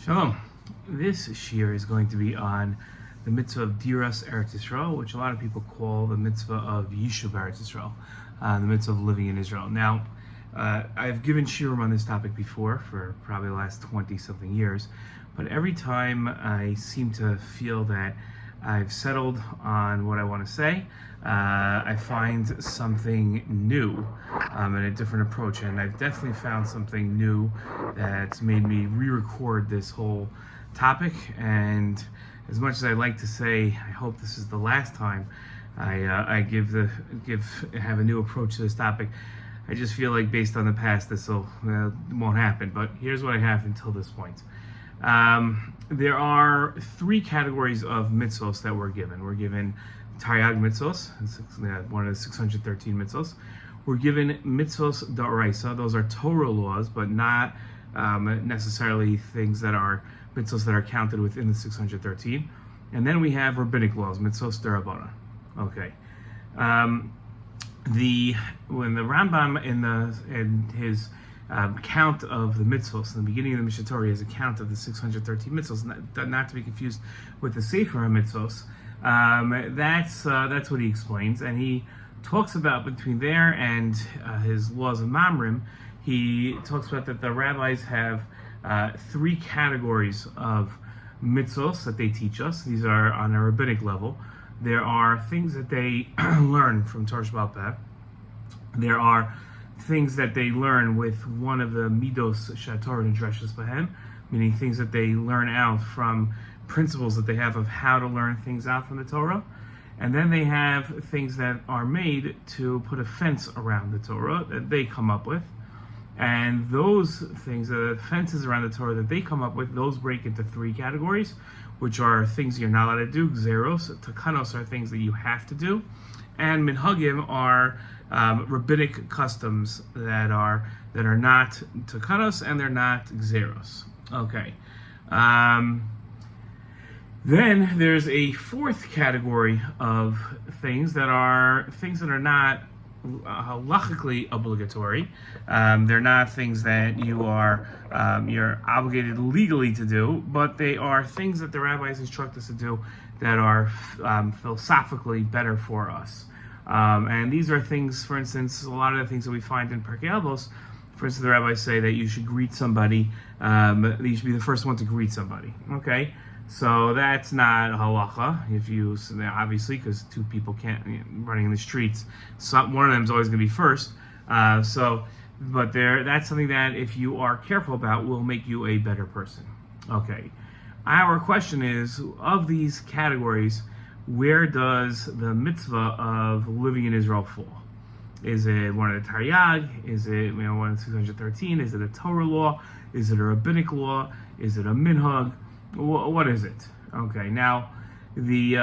Shalom. This shiur is going to be on the mitzvah of diras Eretz Yisrael, which a lot of people call the mitzvah of yishuv Eretz Yisrael, the mitzvah of living in Israel. Now, I've given shiurim on this topic before for probably the last 20-something years, but every time I seem to feel that I've settled on what I want to say, I find something new and a different approach, and I've definitely found something new that's made me re-record this whole topic. And as much as I like to say, I hope this is the last time I have a new approach to this topic, I just feel like based on the past, this won't happen. But here's what I have until this point. There are three categories of mitzvos that we're given. We're given Taryag mitzvos, one of the 613 mitzvos. We're given mitzvos da'oraisa. Those are Torah laws, but not necessarily things that are mitzvos that are counted within the 613. And then we have rabbinic laws, mitzvos d'Rabbanan. Okay. When the Rambam in his count of the mitzvos in the beginning of the Mishnah Torah, has a count of the 613 mitzvos, not to be confused with the Sefer HaMitzvos. That's what he explains, and he talks about between there and his laws of Mamrim. He talks about that the rabbis have three categories of mitzvos that they teach us. These are on a rabbinic level. There are things that they learn from Torah Sheba'al Peh. There are things that they learn with one of the midos shaTorah nidreshes bahem, meaning things that they learn out from principles that they have of how to learn things out from the Torah. And then they have things that are made to put a fence around the Torah that they come up with. And those things, the fences around the Torah that they come up with, those break into three categories, which are things you're not allowed to do. Gzeros, takanos are things that you have to do. And minhagim are rabbinic customs that are not takanos and they're not gzeros. Okay. Then there's a fourth category of things that are not halachically obligatory. They're not things that you're obligated legally to do, but they are things that the rabbis instruct us to do that are philosophically better for us. And these are things, for instance, a lot of the things that we find in Pirkei Avos. For instance, the rabbis say that you should greet somebody, that you should be the first one to greet somebody. Okay? So that's not halacha, obviously, because two people can't running in the streets. One of them is always going to be first. That's something that if you are careful about will make you a better person. Okay. Our question is, of these categories, where does the mitzvah of living in Israel fall? Is it one of the Taryag? Is it one of the 613? Is it a Torah law? Is it a rabbinic law? Is it a minhag? What is it? Okay, now the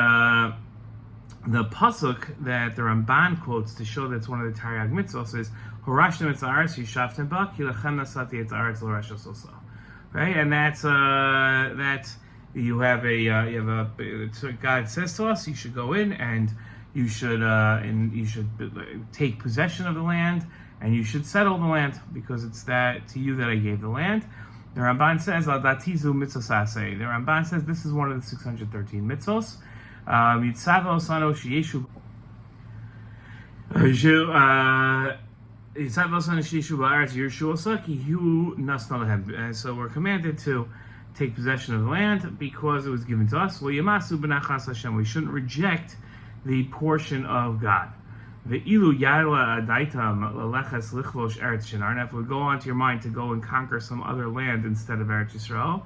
pasuk that the Ramban quotes to show that it's one of the Taryag mitzvahs is Horashtem et haaretz yishavtem ba ki lachem nasati et haaretz l'reshos osa. Right, and that's God says to us, you should go in and you should take possession of the land and you should settle the land because it's that to you that I gave the land. The Ramban says, "Datizu mitzvah." The Ramban says this is one of the 613 mitzvos. Yitzava osano sheyeshu. And so we're commanded to take possession of the land because it was given to us. We shouldn't reject the portion of God. Now, if we go onto your mind to go and conquer some other land instead of Eretz Yisrael,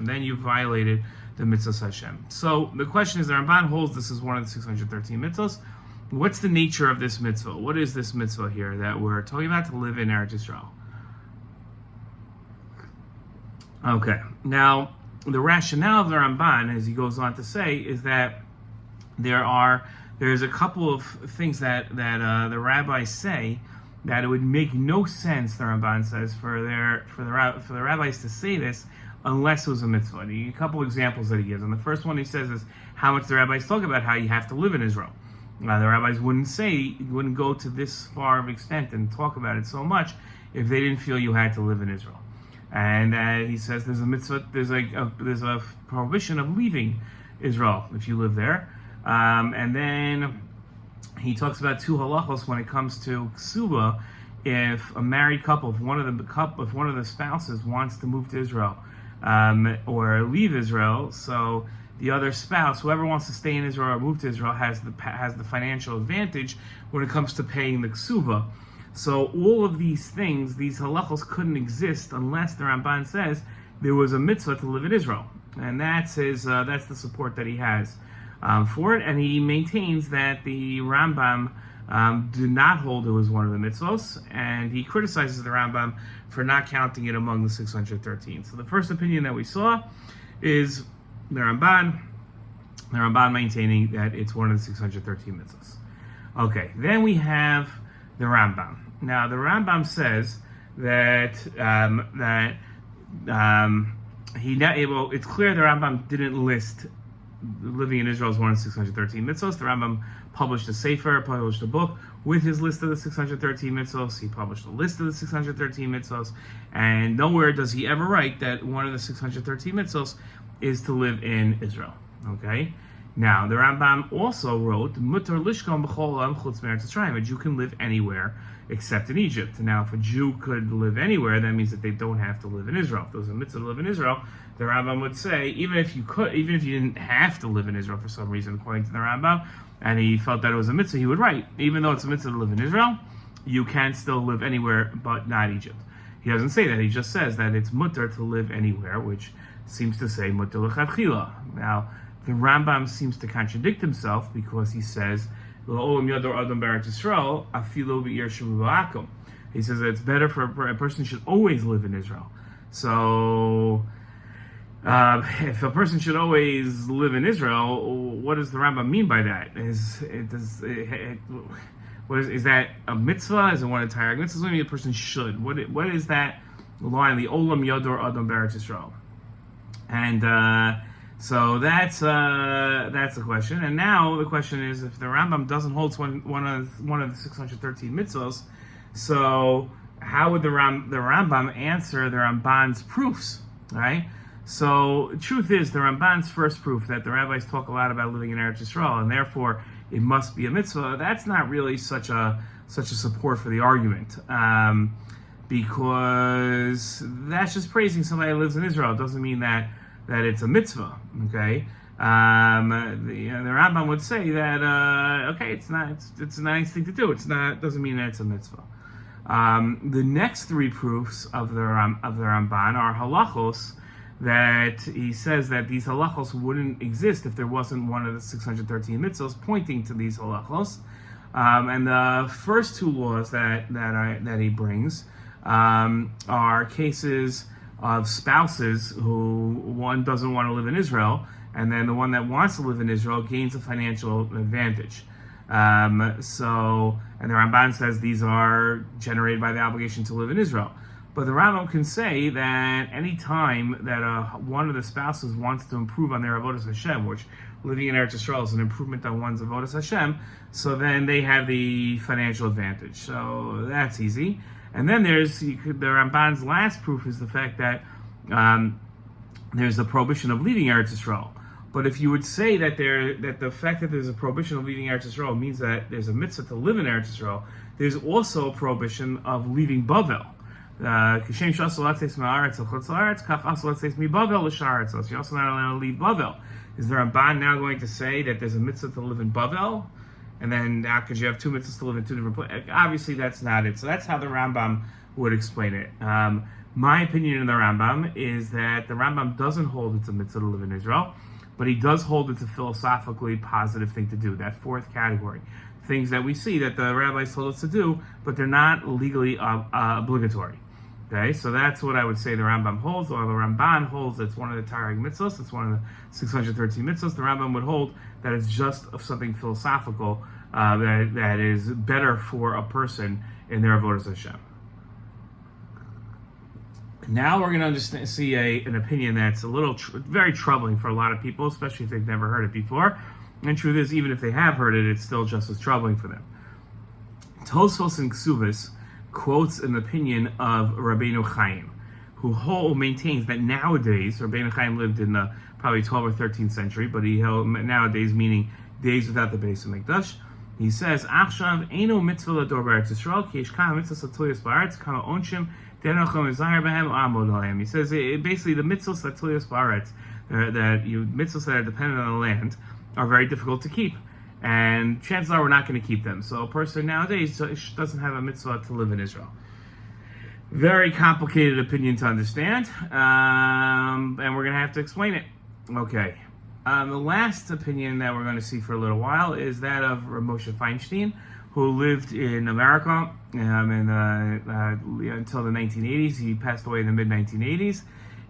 then you violated the mitzvah Hashem. So the question is, the Ramban holds this is one of the 613 mitzvahs. What's the nature of this mitzvah? What is this mitzvah here that we're talking about to live in Eretz Yisrael? Okay, now the rationale of the Ramban, as he goes on to say, is that there's a couple of things that the rabbis say that it would make no sense, the Ramban says, for the rabbis to say this unless it was a mitzvah. A couple examples that he gives. And the first one he says is how much the rabbis talk about how you have to live in Israel. The rabbis wouldn't go to this far of extent and talk about it so much if they didn't feel you had to live in Israel. And he says there's a mitzvah, there's a prohibition of leaving Israel if you live there. And then he talks about two halachos when it comes to ksuba. If a married couple, if one of the spouses wants to move to Israel or leave Israel, so the other spouse, whoever wants to stay in Israel or move to Israel, has the financial advantage when it comes to paying the ksuba. So all of these things, these halachos, couldn't exist unless the Ramban says there was a mitzvah to live in Israel, and that's the support that he has for it. And he maintains that the Rambam did not hold it was one of the mitzvos, and he criticizes the Rambam for not counting it among the 613. So the first opinion that we saw is the Ramban maintaining that it's one of the 613 mitzvos. Okay, then we have the Rambam. Now the Rambam says that he not able. It's clear the Rambam didn't list living in Israel as one of the 613 mitzvos. The Rambam published a sefer, published a book with his list of the 613 mitzvos. He published a list of the 613 mitzvos, and nowhere does he ever write that one of the 613 mitzvos is to live in Israel. Okay? Now, the Rambam also wrote, Mutar lishkon b'chol olam chutz me'eretz Yisrael. A Jew can live anywhere except in Egypt. Now, if a Jew could live anywhere, that means that they don't have to live in Israel. If there was a mitzvah to live in Israel, the Rambam would say, even if you didn't have to live in Israel for some reason, according to the Rambam, and he felt that it was a mitzvah, he would write, even though it's a mitzvah to live in Israel, you can still live anywhere but not Egypt. He doesn't say that. He just says that it's mutter to live anywhere, which seems to say mutter l'chadchila. Now, the Rambam seems to contradict himself because he says, he says that it's better for a person should always live in Israel. So, if a person should always live in Israel, what does the Rambam mean by that? Is that a mitzvah? Is it one of the Torah mitzvahs? What do you mean a person should? What is that line? The Olam Yador Adam Beretz Yisrael. And so that's the question. And now the question is, if the Rambam doesn't hold one of the 613 mitzvahs, so how would the Rambam answer the Ramban's proofs, right? So the truth is, the Ramban's first proof that the rabbis talk a lot about living in Eretz Yisrael, and therefore it must be a mitzvah, that's not really such a support for the argument, because that's just praising somebody who lives in Israel. It doesn't mean that it's a mitzvah. Okay, the Rambam would say that okay, it's a nice thing to do. Doesn't mean that it's a mitzvah. The next three proofs of the Ramban are halachos, that he says that these halachos wouldn't exist if there wasn't one of the 613 mitzvahs pointing to these halachos. And the first two laws that he brings are cases of spouses who one doesn't want to live in Israel, and then the one that wants to live in Israel gains a financial advantage. And the Ramban says these are generated by the obligation to live in Israel. But the Rambam can say that any time that one of the spouses wants to improve on their avodas Hashem, which living in Eretz Yisrael is an improvement on one's avodas Hashem, so then they have the financial advantage. So that's easy. And then the Ramban's last proof is the fact that there's a prohibition of leaving Eretz Yisrael. But if you would say that the fact that there's a prohibition of leaving Eretz Yisrael means that there's a mitzvah to live in Eretz Yisrael, there's also a prohibition of leaving Bavel. So you're also not allowed to leave Bavel. Is the Ramban now going to say that there's a mitzvah to live in Bavel? And then now, because you have two mitzvahs to live in two different places? Obviously, that's not it. So that's how the Rambam would explain it. My opinion in the Rambam is that the Rambam doesn't hold it's a mitzvah to live in Israel, but he does hold it's a philosophically positive thing to do. That fourth category. Things that we see that the rabbis told us to do, but they're not legally obligatory. Okay, so that's what I would say the Rambam holds. While the Ramban holds it's one of the Torah mitzvahs, it's one of the 613 mitzvahs, the Rambam would hold that it's just something philosophical that is better for a person in their avodas Hashem. Now we're going to see an opinion that's a little very troubling for a lot of people, especially if they've never heard it before. And truth is, even if they have heard it, it's still just as troubling for them. Tosfos and Ksubis quotes an opinion of Rabbeinu Chaim, who maintains that nowadays, Rabbeinu Chaim lived in the probably 12th or 13th century, but he held nowadays, meaning days without the Beis Hamikdash. He says, "Achshav eino mitzvah lador b'Eretz Yisrael ki yesh kama mitzvah satuyos b'aretz kama onshim denachom ezahar behem amod alayim." He says, basically, the mitzvahs satuyos b'aretz, mitzvahs that are dependent on the land, are very difficult to keep, and chances are we're not going to keep them. So a person nowadays doesn't have a mitzvah to live in Israel. Very complicated opinion to understand, and we're going to have to explain it. Okay. The last opinion that we're going to see for a little while is that of Moshe Feinstein, who lived in America until the 1980s. He passed away in the mid-1980s,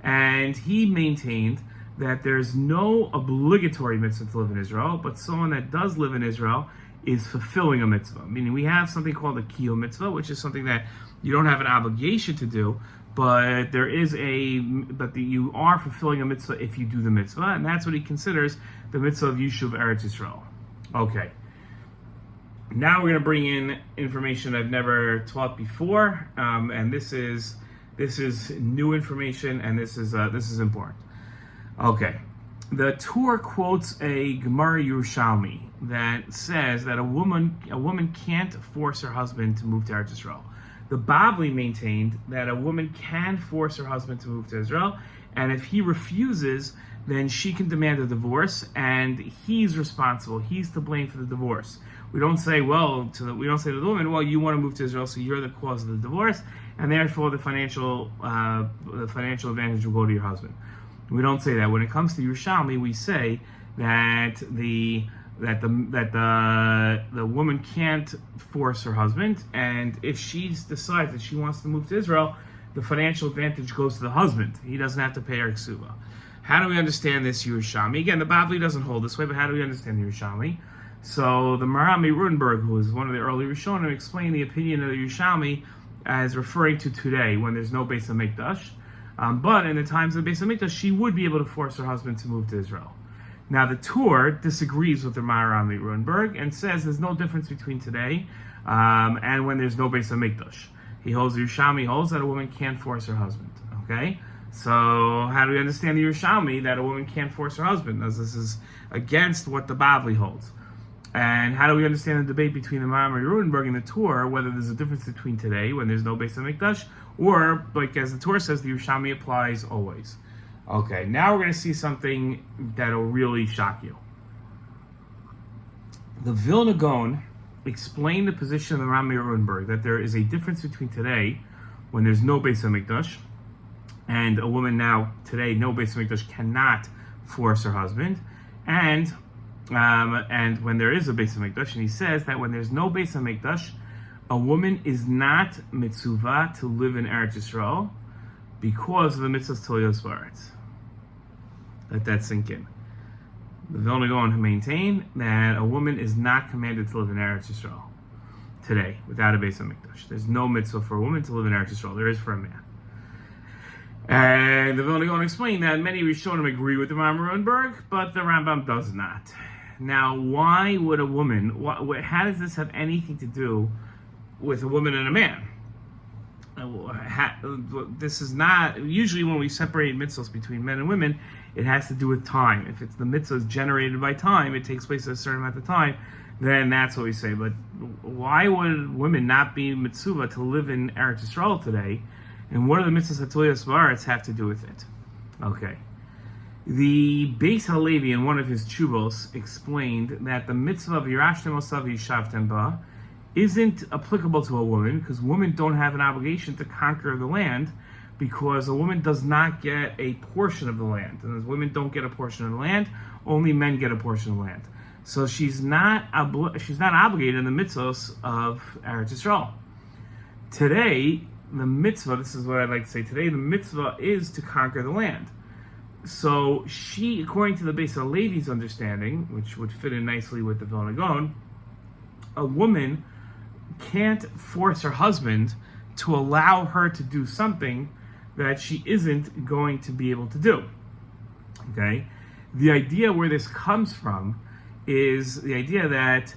and he maintained that there's no obligatory mitzvah to live in Israel, but someone that does live in Israel is fulfilling a mitzvah. Meaning we have something called a kiyum mitzvah, which is something that you don't have an obligation to do, but you are fulfilling a mitzvah if you do the mitzvah, and that's what he considers the mitzvah of Yishuv Eretz Yisrael. Okay. Now we're going to bring in information I've never taught before, and this is new information, and this is important. Okay. The Torah quotes a Gemara Yerushalmi that says that a woman can't force her husband to move to Eretz Yisrael. The Bavli maintained that a woman can force her husband to move to Israel, and if he refuses, then she can demand a divorce, and he's responsible. He's to blame for the divorce. We don't say, to the woman, well, you want to move to Israel, so you're the cause of the divorce, and therefore the financial advantage will go to your husband. We don't say that. When it comes to Yerushalmi, we say that the woman can't force her husband, and if she decides that she wants to move to Israel, the financial advantage goes to the husband. He doesn't have to pay her ksuba. How do we understand this Yerushalmi? Again, the Bavli doesn't hold this way, but how do we understand the Yerushalmi? So the Marami Rudenberg, who was one of the early Rishonim, explained the opinion of the Yerushalmi as referring to today, when there's no Beis Hamikdash. But in the times of the Beis Hamikdash, she would be able to force her husband to move to Israel. Now, the Torah disagrees with the Marami Rudenberg and says there's no difference between today and when there's no Beis Hamikdash. The Yerushalmi holds that a woman can't force her husband. Okay? So, how do we understand the Yerushalmi that a woman can't force her husband? As this is against what the Bavli holds. And how do we understand the debate between the Marami Rudenberg and the Torah, whether there's a difference between today, when there's no Beis Hamikdash, or, like as the Torah says, the Yerushalmi applies always. Okay, now we're going to see something that'll really shock you. The Vilna Gaon explained the position of the Rami Rudenberg that there is a difference between today, when there's no Beis Hamikdash, and a woman now, today, no Beis Hamikdash, cannot force her husband, and when there is a Beis Hamikdash, and he says that when there's no Beis Hamikdash, a woman is not mitzvah to live in Eretz Yisrael because of the mitzvahs Toyos Baretz. Let that sink in. The Vilna Gaon maintain that a woman is not commanded to live in Eretz Yisrael today without a Beis Hamikdash. There's no mitzvah for a woman to live in Eretz Yisrael. There is for a man. And the Vilna Gaon explained that many Rishonim agree with the Rambam Rudenberg, but the Rambam does not. Now, why would a woman? How does this have anything to do with a woman and a man? This is not usually when we separate mitzvahs between men and women. It has to do with time. If it's the mitzvah is generated by time, it takes place at a certain amount of time, then that's what we say. But why would women not be mitzvah to live in Eretz Yisrael today? And what do the mitzvahs Hatoyos Ba'aretz have to do with it? Okay. The Beis Halevi, in one of his tshuvos, explained that the mitzvah of Yirashtem Osav Yishavtem Ba isn't applicable to a woman, because women don't have an obligation to conquer the land, because a woman does not get a portion of the land. And as women don't get a portion of the land, only men get a portion of the land. So she's not obligated in the mitzvahs of Eretz Yisrael. Today, the mitzvah, this is what I'd like to say today, the mitzvah is to conquer the land. So she, according to the Beis Halevi's understanding, which would fit in nicely with the Vilna Gaon, a woman can't force her husband to allow her to do something that she isn't going to be able to do. Okay? The idea where this comes from is the idea that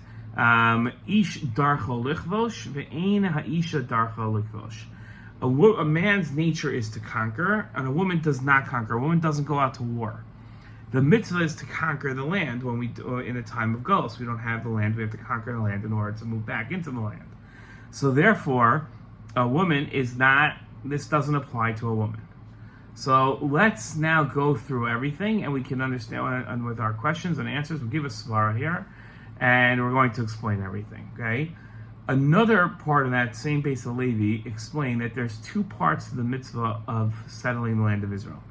ish darcha lichvosh ve'ein ha'isha darcha lichvosh. A man's nature is to conquer, and a woman does not conquer. A woman doesn't go out to war. The mitzvah is to conquer the land when we in a time of Golus. We don't have the land. We have to conquer the land in order to move back into the land. So therefore, a woman is not. This doesn't apply to a woman. So let's now go through everything, and we can understand. And with our questions and answers, we'll give a svara here, and we're going to explain everything. Okay. Another part of that same Beis Halevi explained that there's two parts to the mitzvah of settling the land of Israel.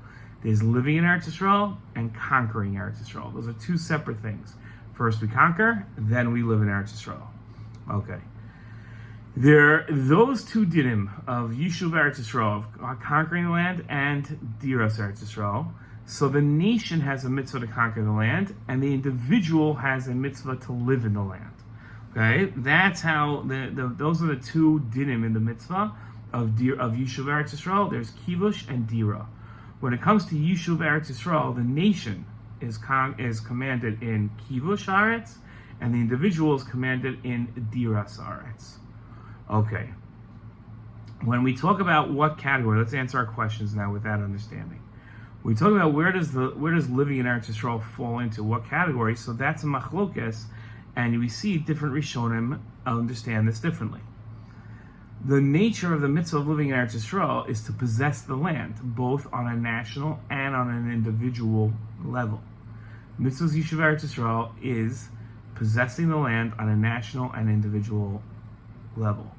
There's living in Eretz Yisrael and conquering Eretz Yisrael. Those are two separate things. First we conquer, then we live in Eretz Yisrael. Okay. Those two dinim of Yishuv Eretz Yisrael, of conquering the land, and Diras Eretz Yisrael. So the nation has a mitzvah to conquer the land, and the individual has a mitzvah to live in the land. Okay, that's how those are the two dinim in the mitzvah of Yishuv Eretz Yisrael. There's kivush and dira. When it comes to Yishuv Eretz Yisrael, the nation is commanded in kivush aretz, and the individual is commanded in diras aretz. Okay. When we talk about what category, let's answer our questions now with that understanding. We talk about where does living in Eretz Yisrael fall into what category? So that's a machlokes. And we see different Rishonim understand this differently. The nature of the mitzvah of living in Eretz Yisrael is to possess the land, both on a national and on an individual level. Mitzvah's Yishuv Eretz Yisrael is possessing the land on a national and individual level.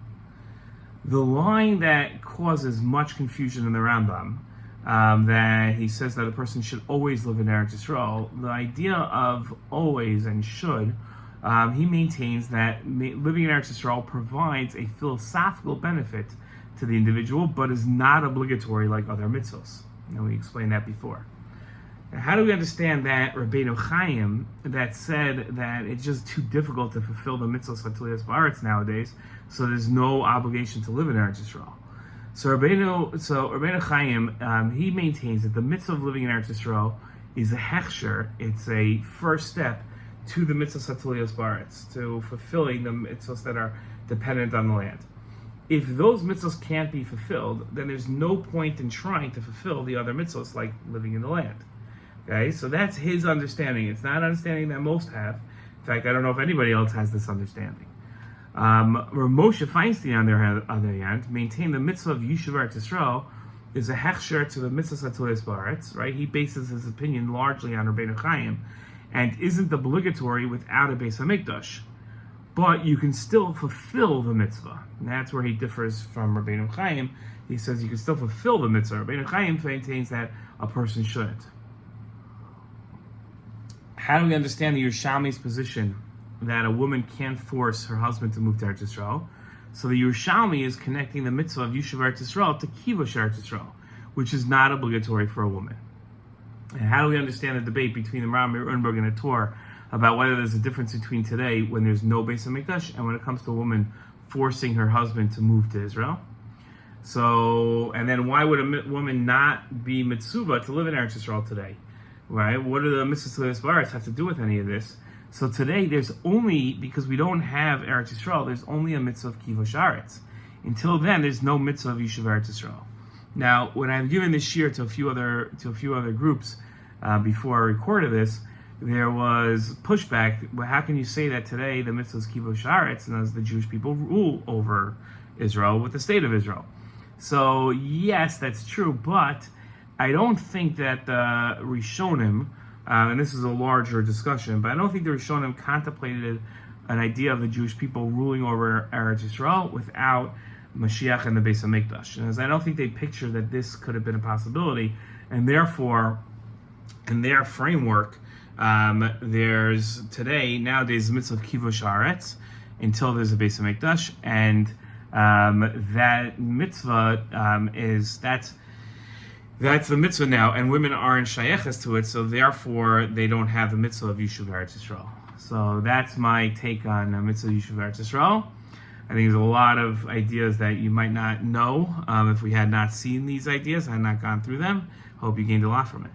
The line that causes much confusion in the Rambam, that he says that a person should always live in Eretz Yisrael, the idea of always and should, he maintains that living in Eretz Yisrael provides a philosophical benefit to the individual, but is not obligatory like other mitzvahs. And we explained that before. Now, how do we understand that Rabbeinu Chaim that said that it's just too difficult to fulfill the mitzvahs Hatuliyas Ba'aretz nowadays, so there's no obligation to live in Eretz Yisrael? So Rabbeinu Chaim, he maintains that the mitzvah of living in Eretz Yisrael is a hechsher. It's a first step to the mitzvahs Hatuliyas Ba'aretz, to fulfilling the mitzvahs that are dependent on the land. If those mitzvahs can't be fulfilled, then there's no point in trying to fulfill the other mitzvahs like living in the land. Okay, so that's his understanding. It's not an understanding that most have. In fact, I don't know if anybody else has this understanding. Moshe Feinstein, on the other hand, maintained the mitzvah of Yishuv Eretz Yisrael is a hechsher to the mitzvahs Hatuliyas Ba'aretz, right? He bases his opinion largely on Rabbeinu Chaim, and isn't obligatory without a Beis HaMikdash. But you can still fulfill the mitzvah. And that's where he differs from Rabbeinu Chaim. He says you can still fulfill the mitzvah. Rabbeinu Chaim maintains that a person shouldn't. How do we understand the Yerushalmi's position that a woman can't force her husband to move to Eretz Yisrael? So the Yerushalmi is connecting the mitzvah of Yishuv Eretz Yisrael to Kivush Eretz Yisrael, which is not obligatory for a woman. And how do we understand the debate between the Rambam, Ernberg, and the Torah about whether there's a difference between today when there's no Beis HaMikdash and when it comes to a woman forcing her husband to move to Israel? So, and then why would a woman not be mitzvah to live in Eretz Yisrael today? Right? What do the mitzvahs Ba'aretz have to do with any of this? So today there's only, because we don't have Eretz Yisrael, there's only a mitzvah of Kivush Aretz. Until then, there's no mitzvah of Yishuv Eretz Yisrael. Now, when I've given this shiur to a few other groups before I recorded this, there was pushback. Well, how can you say that today the mitzvah is kivush aretz and as the Jewish people rule over Israel with the state of Israel? So yes, that's true, but I don't think that the Rishonim, and this is a larger discussion, but I don't think the Rishonim contemplated an idea of the Jewish people ruling over Eretz Yisrael without Mashiach and the Beis HaMikdash. And as I don't think they pictured that this could have been a possibility, and therefore, in their framework, there's nowadays mitzvah of kivush aretz until there's a Beis HaMikdash, and that mitzvah that's the mitzvah now, and women aren't shayeches to it, so therefore they don't have the mitzvah of Yishuv Eretz Yisrael. So that's my take on mitzvah of Yishuv Eretz Yisrael. I think there's a lot of ideas that you might not know if we had not seen these ideas, I had not gone through them. Hope you gained a lot from it.